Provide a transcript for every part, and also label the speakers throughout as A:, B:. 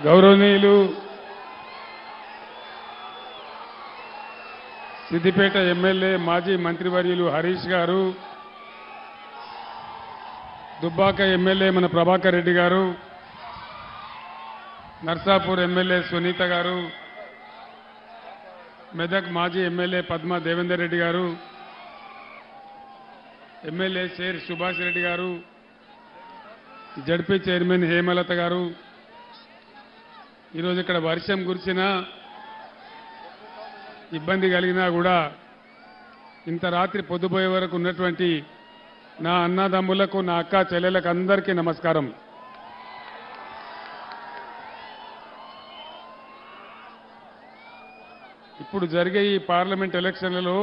A: గౌరవనీయులు సిద్దిపేట ఎమ్మెల్యే మాజీ మంత్రివర్యులు హరీష్ గారు, దుబ్బాక ఎమ్మెల్యే మన ప్రభాకర్ రెడ్డి గారు, నర్సాపూర్ ఎమ్మెల్యే సునీత గారు, మెదక్ మాజీ ఎమ్మెల్యే పద్మా దేవేందర్ రెడ్డి గారు, ఎమ్మెల్యే షేర్ సుభాష్ రెడ్డి గారు, జడ్పీ చైర్మన్ హేమలత గారు, ఈరోజు ఇక్కడ వర్షం కురిసినా ఇబ్బంది కలిగినా కూడా ఇంత రాత్రి పొద్దుపోయే వరకు ఉన్నటువంటి నా అన్నదమ్ములకు, నా అక్క చెల్లెలకు అందరికీ నమస్కారం. ఇప్పుడు జరిగే ఈ పార్లమెంట్ ఎలక్షన్లలో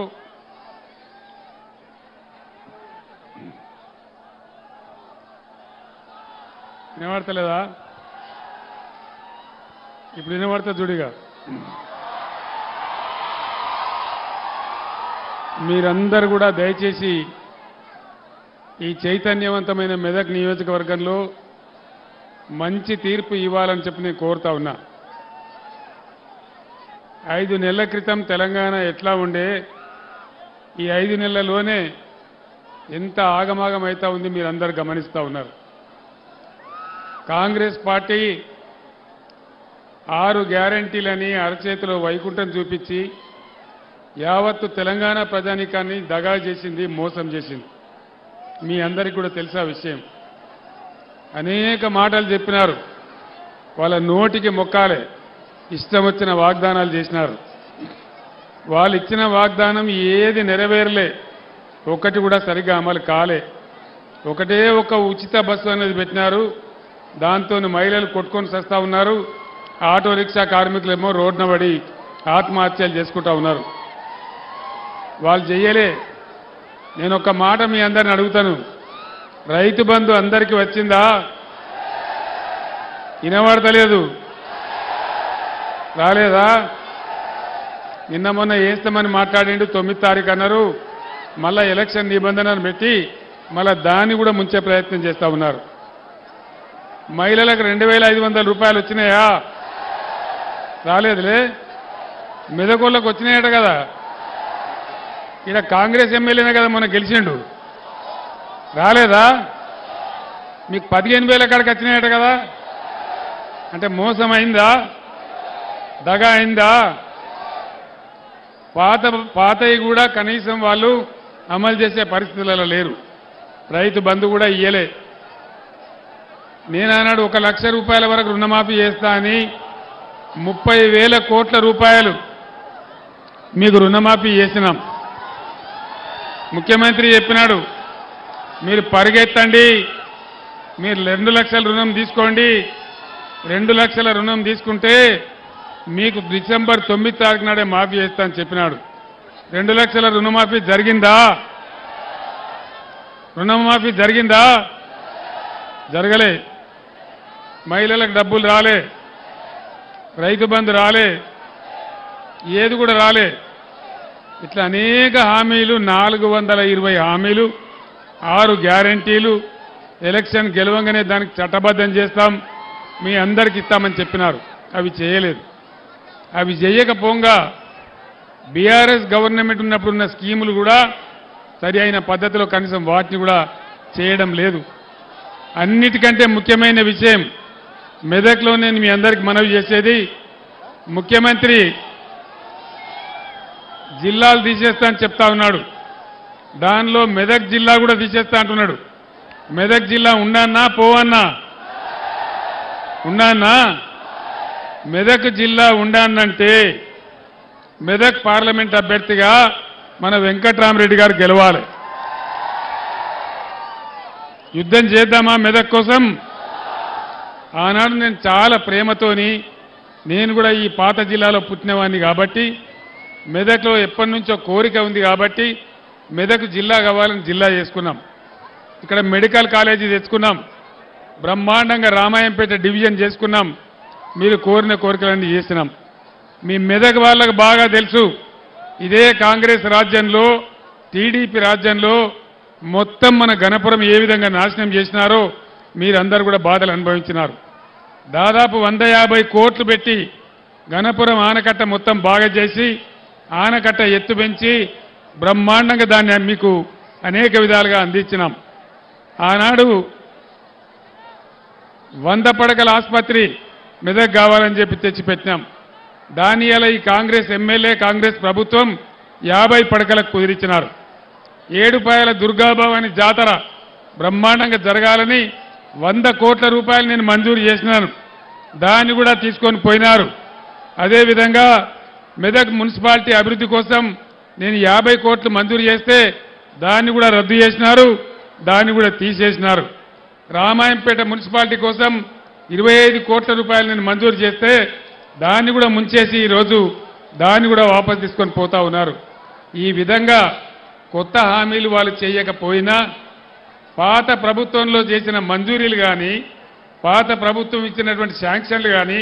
A: వినబడతలేదా? ఇప్పుడు వినబడతా చూడిగా. మీరందరూ కూడా దయచేసి ఈ చైతన్యవంతమైన మెదక్ నియోజకవర్గంలో మంచి తీర్పు ఇవ్వాలని చెప్పి నేను కోరుతా ఉన్నా. 5 నెలల క్రితం తెలంగాణ ఎట్లా ఉండే, ఈ 5 నెలల్లోనే ఎంత ఆగమాగం అవుతా ఉంది మీరందరూ గమనిస్తూ ఉన్నారు. కాంగ్రెస్ పార్టీ 6 గ్యారంటీలని అరచేతిలో వైకుంఠం చూపించి యావత్తు తెలంగాణ ప్రజానీకాన్ని దగా చేసింది, మోసం చేసింది. మీ అందరికీ కూడా తెలుసా విషయం. అనేక మాటలు చెప్పినారు, వాళ్ళ నోటికి మొక్కాలే, ఇష్టం వచ్చిన వాగ్దానాలు చేసినారు. వాళ్ళు ఇచ్చిన వాగ్దానం ఏది నెరవేరలే, ఒకటి కూడా సరిగ్గా అమలు కాలే. ఒకటే ఒక ఉచిత బస్సు అనేది పెట్టినారు, దాంతో మహిళలు కొట్టుకొని సస్తా ఉన్నారు. ఆటో రిక్షా కార్మికులేమో రోడ్డున పడి ఆత్మహత్యలు చేసుకుంటా ఉన్నారు. వాళ్ళు చెయ్యలే. నేను ఒక మాట మీ అందరిని అడుగుతాను, రైతు బంధు అందరికీ వచ్చిందా? వినబడతలేదు, రాలేదా? నిన్న మొన్న వేస్తామని మాట్లాడిండు, 9 తారీఖు అన్నారు. మళ్ళా ఎలక్షన్ నిబంధనలు పెట్టి మళ్ళా దాన్ని కూడా ముంచే ప్రయత్నం చేస్తూ ఉన్నారు. మహిళలకు 2500 రూపాయలు వచ్చినాయా? రాలేదులే. మెదకోళ్ళకు వచ్చినాయట కదా. ఇక్కడ కాంగ్రెస్ ఎమ్మెల్యేనే కదా మొన్న గెలిచిండు, రాలేదా? మీకు 15,000 కాడికి వచ్చినాయట కదా. అంటే మోసం అయిందా? దగా అయిందా? పాతవి కూడా కనీసం వాళ్ళు అమలు చేసే పరిస్థితులలో లేరు. రైతు బంధు కూడా ఇయ్యలే. నేనన్నాడు 1 లక్ష రూపాయల వరకు రుణమాఫీ చేస్తా అని 30,000 కోట్ల రూపాయలు మీకు రుణమాఫీ చేసినాం. ముఖ్యమంత్రి చెప్పినాడు, మీరు పరిగెత్తండి, మీరు 2 లక్షల రుణం తీసుకోండి. 2 లక్షల రుణం తీసుకుంటే మీకు డిసెంబర్ 9 తారీఖు నాడే మాఫీ చేస్తా అని చెప్పినాడు. 2 లక్షల రుణమాఫీ జరిగిందా? రుణమాఫీ జరిగిందా? జరగలే. మహిళలకు డబ్బులు రాలే, రైతు బంధు రాలే, ఏది కూడా రాలే. ఇట్లా అనేక హామీలు, 420 హామీలు, 6 గ్యారంటీలు, ఎలక్షన్ గెలవంగానే దానికి చట్టబద్ధం చేస్తాం, మీ అందరికి ఇస్తామని చెప్పినారు. అవి చేయలేదు. అవి చేయకపోగా బీఆర్ఎస్ గవర్నమెంట్ ఉన్నప్పుడు ఉన్న స్కీములు కూడా సరి అయిన పద్ధతిలో కనీసం వాటిని కూడా చేయడం లేదు. అన్నిటికంటే ముఖ్యమైన విషయం మెదక్లో నేను మీ అందరికి మనవి చేసేది, ముఖ్యమంత్రి జిల్లాలు తీసేస్తా అని చెప్తా ఉన్నాడు. దానిలో మెదక్ జిల్లా కూడా తీసేస్తా అంటున్నాడు. మెదక్ జిల్లా ఉండన్నా పోవన్నా? ఉండన్నా? మెదక్ జిల్లా ఉండన్నంటే మెదక్ పార్లమెంట్ అభ్యర్థిగా మన వెంకట్రామరెడ్డి గారు గెలవాలి. యుద్ధం చేద్దామా మెదక్ కోసం? ఆనాడు నేను చాలా ప్రేమతోని, నేను కూడా ఈ పాత జిల్లాలో పుట్టినవాడిని కాబట్టి, మెదక్లో ఎప్పటి నుంచో కోరిక ఉంది కాబట్టి మెదక్ జిల్లా కావాలని జిల్లా చేసుకున్నాం. ఇక్కడ మెడికల్ కాలేజీ తెచ్చుకున్నాం, బ్రహ్మాండంగా రామాయంపేట డివిజన్ చేసుకున్నాం. మీరు కోరిన కోరికలన్నీ చేసినాం. మీ మెదక్ వాళ్ళకు బాగా తెలుసు, ఇదే కాంగ్రెస్ రాజ్యంలో, టీడీపీ రాజ్యంలో మొత్తం మన గణపురం ఏ విధంగా నాశనం చేసినారో మీరందరూ కూడా బాధలు అనుభవించినారు. దాదాపు 150 కోట్లు పెట్టి గణపురం ఆనకట్ట మొత్తం బాగా చేసి ఆనకట్ట ఎత్తు పెంచి బ్రహ్మాండంగా దాన్ని మీకు అనేక విధాలుగా అందించినాం. ఆనాడు 100 పడకల ఆసుపత్రి మెదక్ కావాలని చెప్పి తెచ్చిపెట్టినాం. దాని ఇలా ఈ కాంగ్రెస్ ఎమ్మెల్యే కాంగ్రెస్ ప్రభుత్వం 50 పడకలకు కుదిరించినారు. ఏడుపాయల దుర్గాభవాని జాతర బ్రహ్మాండంగా జరగాలని 100 కోట్ల రూపాయలు నేను మంజూరు చేసినాను. దాన్ని కూడా తీసుకొని పోయినారు. అదేవిధంగా మెదక్ మున్సిపాలిటీ అభివృద్ధి కోసం నేను 50 కోట్లు మంజూరు చేస్తే దాన్ని కూడా రద్దు చేసినారు, దాన్ని కూడా తీసేసినారు. రామాయంపేట మున్సిపాలిటీ కోసం 25 కోట్ల రూపాయలు నేను మంజూరు చేస్తే దాన్ని కూడా ముంచేసి ఈరోజు దాన్ని కూడా వాపసు తీసుకొని పోతా ఉన్నారు. ఈ విధంగా కొత్త హామీలు వాళ్ళు చేయకపోయినా పాత ప్రభుత్వంలో చేసిన మంజూరీలు కానీ పాత ప్రభుత్వం ఇచ్చినటువంటి శాంక్షన్లు కానీ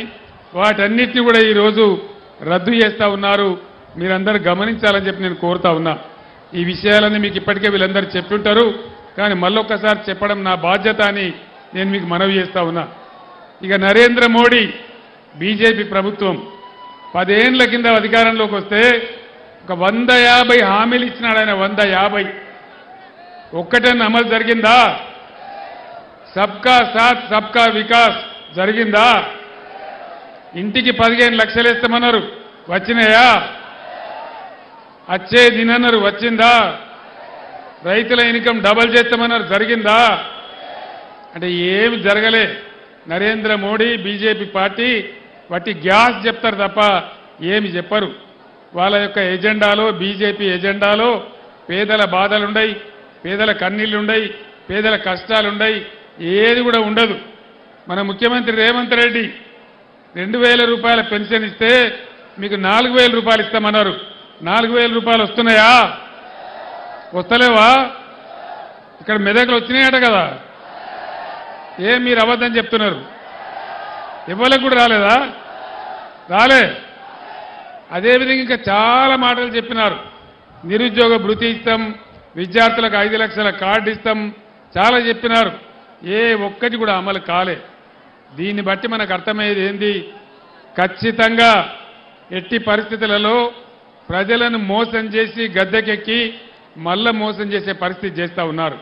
A: వాటన్నిటిని కూడా ఈరోజు రద్దు చేస్తూ ఉన్నారు. మీరందరూ గమనించాలని చెప్పి నేను కోరుతా ఉన్నా. ఈ విషయాలన్నీ మీకు ఇప్పటికే వీళ్ళందరూ చెప్తుంటారు, కానీ మళ్ళొక్కసారి చెప్పడం నా బాధ్యత అని నేను మీకు మనవి చేస్తా ఉన్నా. ఇక నరేంద్ర మోడీ బీజేపీ ప్రభుత్వం 10 ఏళ్ల కింద అధికారంలోకి వస్తే ఒక 150 హామీలు ఇచ్చినాడు ఆయన. 150 ఒక్కటన్నా అమలు జరిగిందా? సబ్కా సాత్ సబ్కా వికాస్ జరిగిందా? ఇంటికి 15 లక్షలు ఇస్తామన్నారు, వచ్చినాయా? వచ్చే దినన్నారు, వచ్చిందా? రైతుల ఇన్కమ్ డబల్ చేస్తామన్నారు, జరిగిందా? అంటే ఏమి జరగలే. నరేంద్ర మోడీ బీజేపీ పార్టీ వాటి గ్యాస్ చెప్తారు తప్ప ఏమి చెప్పరు. వాళ్ళ యొక్క ఎజెండాలో బీజేపీ ఎజెండాలో పేదల బాధలుండయి, పేదల కన్నీళ్లుండయి, పేదల కష్టాలుండయి, ఏది కూడా ఉండదు. మన ముఖ్యమంత్రి రేవంత్ రెడ్డి 2000 రూపాయల పెన్షన్ ఇస్తే మీకు 4000 రూపాయలు ఇస్తామన్నారు. 4000 రూపాయలు వస్తున్నాయా? వస్తలేవా? ఇక్కడ మెదక్లు వచ్చినాయట కదా, ఏం మీరు అబద్ధం చెప్తున్నారు? ఇవ్వలకు కూడా రాలేదా? రాలే. అదేవిధంగా ఇంకా చాలా మాటలు చెప్పినారు. నిరుద్యోగ భృతి ఇస్తాం, విద్యార్థులకు 5 లక్షల కార్డు ఇస్తాం, చాలా చెప్పినారు. ఏ ఒక్కటి కూడా అమలు కాలే. దీన్ని బట్టి మనకు అర్థమయ్యేది ఏంది? ఖచ్చితంగా ఎట్టి పరిస్థితులలో ప్రజలను మోసం చేసి గద్దెకెక్కి మళ్ళా మోసం చేసే పరిస్థితి చేస్తూ ఉన్నారు.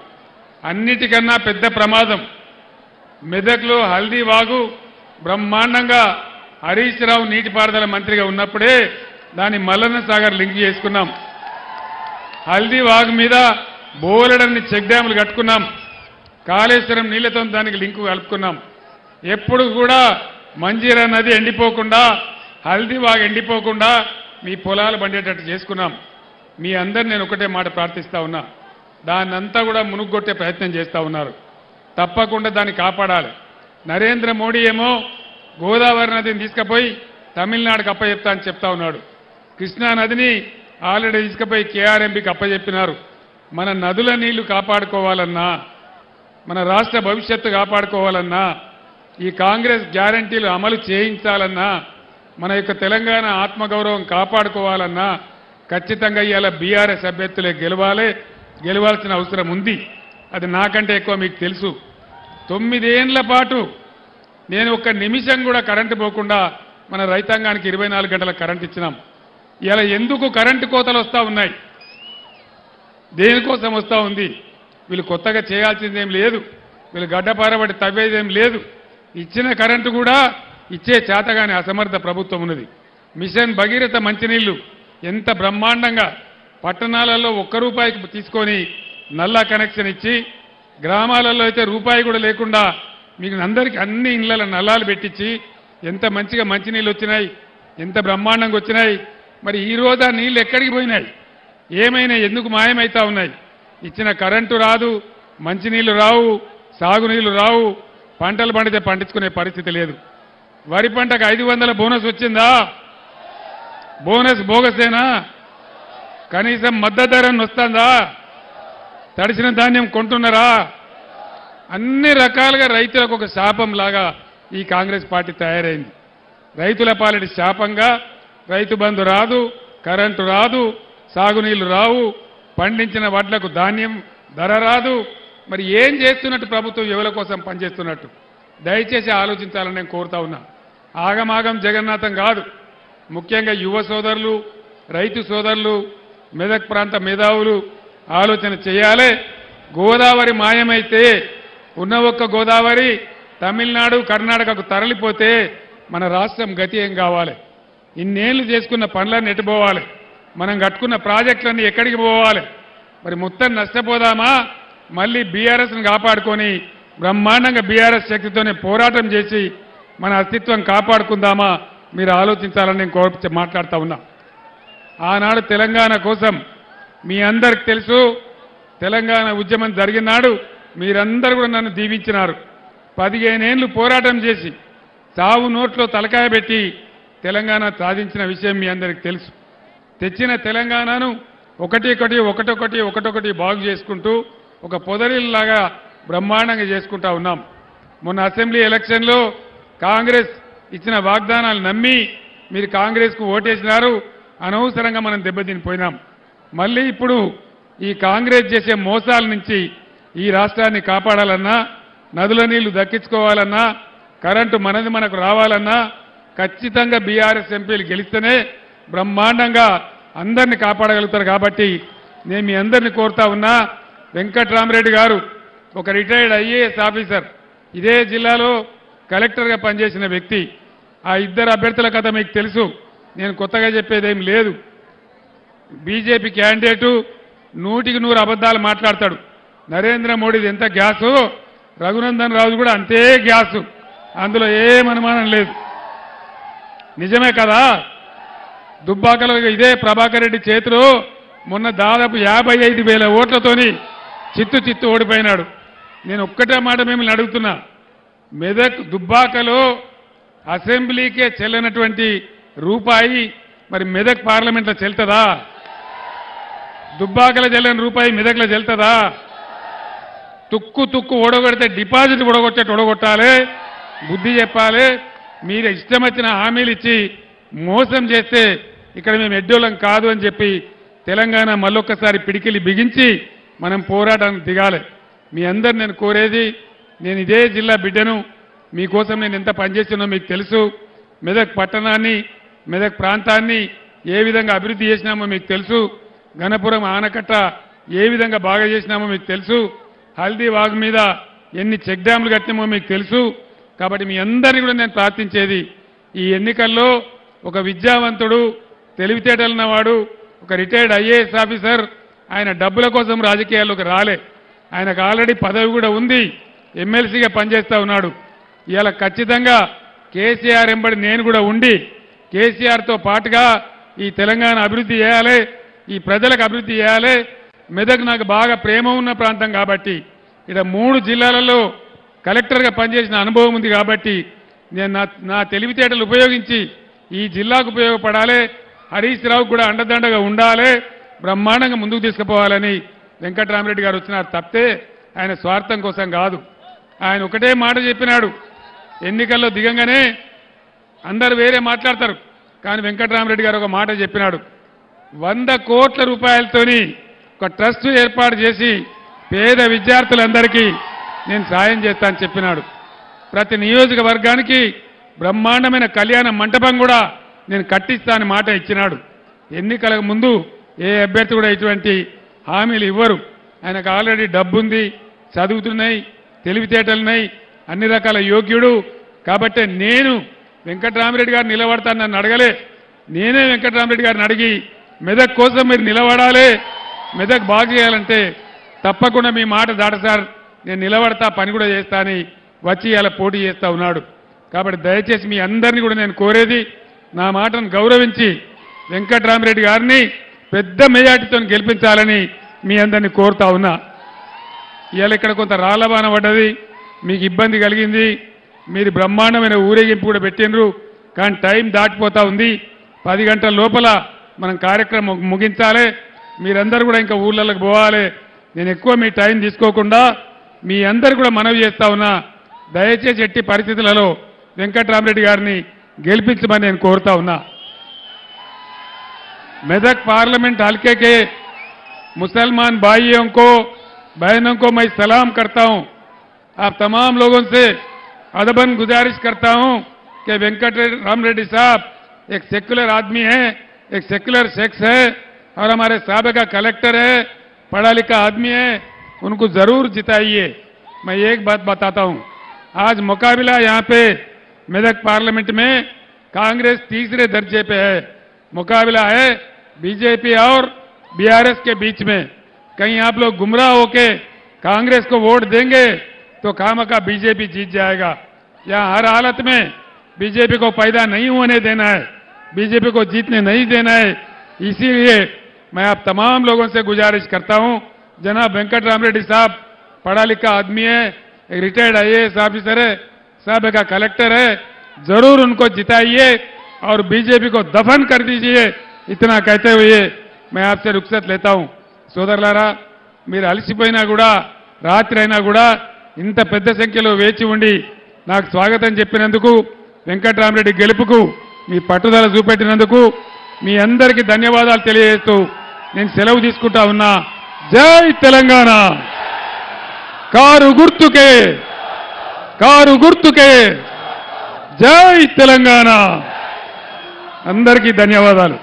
A: అన్నిటికన్నా పెద్ద ప్రమాదం మెదక్లో హల్దీ వాగు బ్రహ్మాండంగా హరీష్ రావు నీటిపారుదల మంత్రిగా ఉన్నప్పుడే దాన్ని మల్లన్న సాగర్ లింక్ చేసుకున్నాం. హల్దీ వాగు మీద బోలెడన్ని చెక్ డ్యాములు కట్టుకున్నాం. కాళేశ్వరం నీళ్లతో దానికి లింకు కలుపుకున్నాం. ఎప్పుడు కూడా మంజీరా నది ఎండిపోకుండా, హల్దీ వాగు ఎండిపోకుండా మీ పొలాలు పండేటట్టు చేసుకున్నాం. మీ అందరు నేను ఒకటే మాట ప్రార్థిస్తా ఉన్నా, దాన్నంతా కూడా మునుగొట్టే ప్రయత్నం చేస్తూ ఉన్నారు. తప్పకుండా దాన్ని కాపాడాలి. నరేంద్ర మోడీ ఏమో గోదావరి నదిని తీసుకుపోయి తమిళనాడుకు అప్పచెప్తా అని చెప్తా ఉన్నాడు. కృష్ణా నదిని ఆల్రెడీ తీసుకుపోయి కేఆర్ఎంబీకి అప్పచెప్పినారు. మన నదుల నీళ్లు కాపాడుకోవాలన్నా, మన రాష్ట్ర భవిష్యత్తు కాపాడుకోవాలన్నా, ఈ కాంగ్రెస్ గ్యారంటీలు అమలు చేయించాలన్నా, మన యొక్క తెలంగాణ ఆత్మగౌరవం కాపాడుకోవాలన్నా ఖచ్చితంగా ఇవాళ బీఆర్ఎస్ అభ్యర్థులే గెలవాల్సిన అవసరం ఉంది. అది నాకంటే ఎక్కువ మీకు తెలుసు. 9 ఏళ్ల పాటు నేను ఒక్క నిమిషం కూడా కరెంటు పోకుండా మన రైతాంగానికి 24 గంటల కరెంట్ ఇచ్చినాం. ఇలా ఎందుకు కరెంటు కోతలు వస్తూ ఉన్నాయి? దేనికోసం వస్తూ ఉంది? వీళ్ళు కొత్తగా చేయాల్సిందేం లేదు, వీళ్ళు గడ్డపారబడి తవ్వేదేం లేదు. ఇచ్చిన కరెంటు కూడా ఇచ్చే చేతగానే అసమర్థ ప్రభుత్వం ఉన్నది. మిషన్ భగీరథ మంచినీళ్లు ఎంత బ్రహ్మాండంగా పట్టణాలలో 1 రూపాయికి తీసుకొని నల్లా కనెక్షన్ ఇచ్చి, గ్రామాలలో అయితే రూపాయి కూడా లేకుండా మీకు అందరికీ అన్ని ఇళ్ల నల్లాలు పెట్టించి ఎంత మంచిగా మంచినీళ్ళు వచ్చినాయి, ఎంత బ్రహ్మాండంగా వచ్చినాయి. మరి ఈ రోజు ఆ నీళ్ళు ఎక్కడికి పోయినాయి? ఏమైనా ఎందుకు మాయమవుతా ఉన్నాయి? ఇచ్చిన కరెంటు రాదు, మంచినీళ్ళు రావు, సాగునీళ్ళు రావు, పంటలు పండితే పండించుకునే పరిస్థితి లేదు. వరి పంటకు 500 బోనస్ వచ్చిందా? బోనస్ బోగసేనా? కనీసం మద్దతు ధరను వస్తుందా? తడిసిన ధాన్యం కొంటున్నారా? అన్ని రకాలుగా రైతులకు ఒక శాపం లాగా ఈ కాంగ్రెస్ పార్టీ తయారైంది. రైతుల పాలిటి శాపంగా రైతు బంధు రాదు, కరెంటు రాదు, సాగునీళ్లు రావు, పండించిన వడ్లకు ధాన్యం ధర రాదు. మరి ఏం చేస్తున్నట్టు ప్రభుత్వం? ఎవరి కోసం పనిచేస్తున్నట్టు? దయచేసి ఆలోచించాలని నేను కోరుతా ఉన్నా. ఆగమాగం జగన్నాథం కాదు. ముఖ్యంగా యువ సోదరులు, రైతు సోదరులు, మెదక్ ప్రాంత మేధావులు ఆలోచన చేయాలి. గోదావరి మాయమైతే ఉన్న ఒక్క గోదావరి తమిళనాడు, కర్ణాటకకు తరలిపోతే మన రాష్ట్రం గతి ఏం కావాలి? ఇన్నేళ్లు చేసుకున్న పనులన్నీ ఎట్టుపోవాలి? మనం కట్టుకున్న ప్రాజెక్టులన్నీ ఎక్కడికి పోవాలి? మరి మొత్తం నష్టపోదామా? మళ్ళీ బీఆర్ఎస్ను కాపాడుకొని బ్రహ్మాండంగా బీఆర్ఎస్ శక్తితోనే పోరాటం చేసి మన అస్తిత్వం కాపాడుకుందామా? మీరు ఆలోచించాలని నేను మాట్లాడుతూ ఉన్నా. ఆనాడు తెలంగాణ కోసం మీ అందరికి తెలుసు, తెలంగాణ ఉద్యమం జరిగిన నాడు మీరందరూ కూడా నన్ను దీవించినారు. 15 ఏళ్లు పోరాటం చేసి చావు నోట్లో తలకాయ పెట్టి తెలంగాణ సాధించిన విషయం మీ అందరికి తెలుసు. తెచ్చిన తెలంగాణను ఒకటొకటి బాగు చేసుకుంటూ ఒక పొదరిల్లాగా బ్రహ్మాండంగా చేసుకుంటా ఉన్నాం. మొన్న అసెంబ్లీ ఎలక్షన్లో కాంగ్రెస్ ఇచ్చిన వాగ్దానాలు నమ్మి మీరు కాంగ్రెస్కు ఓటేసినారు. అనవసరంగా మనం దెబ్బతినిపోయినాం. మళ్ళీ ఇప్పుడు ఈ కాంగ్రెస్ చేసే మోసాల నుంచి ఈ రాష్ట్రాన్ని కాపాడాలన్నా, నదుల నీళ్లు దక్కించుకోవాలన్నా, కరెంటు మనకు రావాలన్నా ఖచ్చితంగా బీఆర్ఎస్ ఎంపీలు గెలిస్తేనే బ్రహ్మాండంగా అందరినీ కాపాడగలుగుతారు. కాబట్టి నేను మీ అందరినీ కోరుతా ఉన్నా, వెంకట్రామరెడ్డి గారు ఒక రిటైర్డ్ ఐఏఎస్ ఆఫీసర్, ఇదే జిల్లాలో కలెక్టర్గా పనిచేసిన వ్యక్తి. ఆ ఇద్దరు అభ్యర్థుల కథ మీకు తెలుసు, నేను కొత్తగా చెప్పేదేం లేదు. బీజేపీ క్యాండిడేటు 100కి 100 అబద్ధాలు మాట్లాడతాడు. నరేంద్ర మోడీది ఎంత గ్యాసు, రఘునందన్ రాజు కూడా అంతే గ్యాసు, అందులో ఏం అనుమానం లేదు. నిజమే కదా? దుబ్బాకలో ఇదే ప్రభాకర్ రెడ్డి చేతిలో మొన్న దాదాపు 55,000 ఓట్లతోని చిత్తు ఓడిపోయినాడు. నేను ఒక్కటే మాట మిమ్మల్ని అడుగుతున్నా, మెదక్ దుబ్బాకలో అసెంబ్లీకే చెల్లనటువంటి రూపాయి మరి మెదక్ పార్లమెంట్లో చెల్తుందా? దుబ్బాకలో చెల్లని రూపాయి మెదక్లో చెల్తుందా? తుక్కు ఓడగొడితే డిపాజిట్ ఓడగొట్టాలి, బుద్ధి చెప్పాలి. మీరు ఇష్టం వచ్చిన హామీలు ఇచ్చి మోసం చేస్తే ఇక్కడ మేము ఎడ్డోళ్ళం కాదు అని చెప్పి తెలంగాణ మళ్ళొక్కసారి పిడికిలి బిగించి మనం పోరాటానికి దిగాలి. మీ అందరు నేను కోరేది, నేను ఇదే జిల్లా బిడ్డను, మీకోసం నేను ఎంత పనిచేస్తున్నో మీకు తెలుసు. మెదక్ పట్టణాన్ని, మెదక్ ప్రాంతాన్ని ఏ విధంగా అభివృద్ధి చేసినామో మీకు తెలుసు. గణపురం ఆనకట్ట ఏ విధంగా బాగా చేసినామో మీకు తెలుసు. హల్దీ వాగు మీద ఎన్ని చెక్ డ్యాములు కట్టినామో మీకు తెలుసు. కాబట్టి మీ అందరినీ కూడా నేను ప్రార్థించేది, ఈ ఎన్నికల్లో ఒక విద్యావంతుడు, తెలివితేటలున్నవాడు, ఒక రిటైర్డ్ ఐఏఎస్ ఆఫీసర్, ఆయన డబ్బుల కోసం రాజకీయాల్లోకి రాలే. ఆయనకు ఆల్రెడీ పదవి కూడా ఉంది, ఎమ్మెల్సీగా పనిచేస్తూ ఉన్నాడు. ఇవాళ ఖచ్చితంగా కేసీఆర్ ఎంబడి నేను కూడా ఉండి కేసీఆర్తో పాటుగా ఈ తెలంగాణ అభివృద్ధి చేయాలి, ఈ ప్రజలకు అభివృద్ధి చేయాలి. మెదక్ నాకు బాగా ప్రేమ ఉన్న ప్రాంతం కాబట్టి, ఇక్కడ 3 జిల్లాలలో కలెక్టర్గా పనిచేసిన అనుభవం ఉంది కాబట్టి నేను నా తెలివితేటలు ఉపయోగించి ఈ జిల్లాకు ఉపయోగపడాలి, హరీష్ రావు కూడా అండదండగా ఉండాలి, బ్రహ్మాండంగా ముందుకు తీసుకుపోవాలని వెంకట్రామరెడ్డి గారు వచ్చినారు తప్పితే ఆయన స్వార్థం కోసం కాదు. ఆయన ఒకటే మాట చెప్పినాడు, ఎన్నికల్లో దిగంగానే అందరు వేరే మాట్లాడతారు, కానీ వెంకట్రామరెడ్డి గారు ఒక మాట చెప్పినాడు, 100 కోట్ల రూపాయలతోని ఒక ట్రస్ట్ ఏర్పాటు చేసి పేద విద్యార్థులందరికీ నేను సాయం చేస్తానని చెప్పినాడు. ప్రతి నియోజకవర్గానికి బ్రహ్మాండమైన కళ్యాణ మంటపం కూడా నేను కట్టిస్తానని మాట ఇచ్చినాడు. ఎన్నికలకు ముందు ఏ అభ్యర్థి కూడా ఇటువంటి హామీలు ఇవ్వరు. ఆయనకు ఆల్రెడీ డబ్బుంది, చదువుతున్నాయి, తెలివితేటలున్నాయి, అన్ని రకాల యోగ్యుడు. కాబట్టి నేను వెంకట్రామరెడ్డి గారు నిలబడతాను నన్ను అడగలే, నేనే వెంకట్రామరెడ్డి గారిని అడిగి మెదక్ కోసం మీరు నిలబడాలి, మెదక్ బాగు చేయాలంటే తప్పకుండా మీ మాట దాట సార్, నేను నిలబడతా, పని కూడా చేస్తా అని వచ్చి ఇలా పోటీ చేస్తూ ఉన్నాడు. కాబట్టి దయచేసి మీ అందరినీ కూడా నేను కోరేది, నా మాటను గౌరవించి వెంకట్రామరెడ్డి గారిని పెద్ద మెజార్టీతో గెలిపించాలని మీ అందరినీ కోరుతా ఉన్నా. ఇవాళ ఇక్కడ కొంత రాళ్లబాన పడ్డది, మీకు ఇబ్బంది కలిగింది, మీరు బ్రహ్మాండమైన ఊరేగింపు కూడా పెట్టినరు, కానీ టైం దాటిపోతా ఉంది. 10 గంటల లోపల మనం కార్యక్రమం ముగించాలి. మీరందరూ కూడా ఇంకా ఊళ్ళకి పోవాలి. నేను ఎక్కువ మీ టైం తీసుకోకుండా మీ అందరు కూడా మనవి చేస్తా ఉన్నా, దయచేసి ఎట్టి పరిస్థితులలో వెంకట్రామరెడ్డి గారిని గెలిపించమని నేను కోరుతా ఉన్నా. मेदक पार्लियामेंट हल्के के मुसलमान भाइयों को, बहनों को मैं सलाम करता हूं. आप तमाम लोगों से अदबन गुजारिश करता हूं कि वेंकट राम रेड्डी साहब एक सेक्युलर आदमी है, एक सेक्युलर शख्स है और हमारे साबिका कलेक्टर है, पढ़ा लिखा आदमी है, उनको जरूर जिताइए। मैं एक बात बताता हूं, आज मुकाबला यहां पे मेदक पार्लियामेंट में कांग्रेस तीसरे दर्जे पे है। मुकाबला है बीजेपी और बीआरएस के बीच में। कहीं आप लोग गुमराह होके कांग्रेस को वोट देंगे तो खामखा बीजेपी जीत जाएगा। यहां हर हालत में बीजेपी को पैदा नहीं होने देना है, बीजेपी को जीतने नहीं देना है। इसीलिए मैं आप तमाम लोगों से गुजारिश करता हूं, जनाब वेंकट राम रेड्डी साहब पढ़ा लिखा आदमी है, एक रिटायर्ड आईएएस ऑफिसर है, साबिका कलेक्टर है, जरूर उनको जिताइए और बीजेपी को दफन कर दीजिए। इतना कहते हुए मैं आपसे रुखसत लेता हूं। సోదరులారా, మీరు అలసిపోయినా కూడా రాత్రి అయినా కూడా ఇంత పెద్ద సంఖ్యలో వేచి ఉండి నాకు స్వాగతం చెప్పినందుకు, వెంకటరామరెడ్డి గెలుపుకు మీ పట్టుదల చూపెట్టినందుకు మీ అందరికీ ధన్యవాదాలు తెలియజేస్తూ నేను సెలవు తీసుకుంటా ఉన్నా। జై తెలంగాణ, కారు గుర్తుకే, కారు గుర్తుకే, జై తెలంగాణ। అందరికీ ధన్యవాదాలు।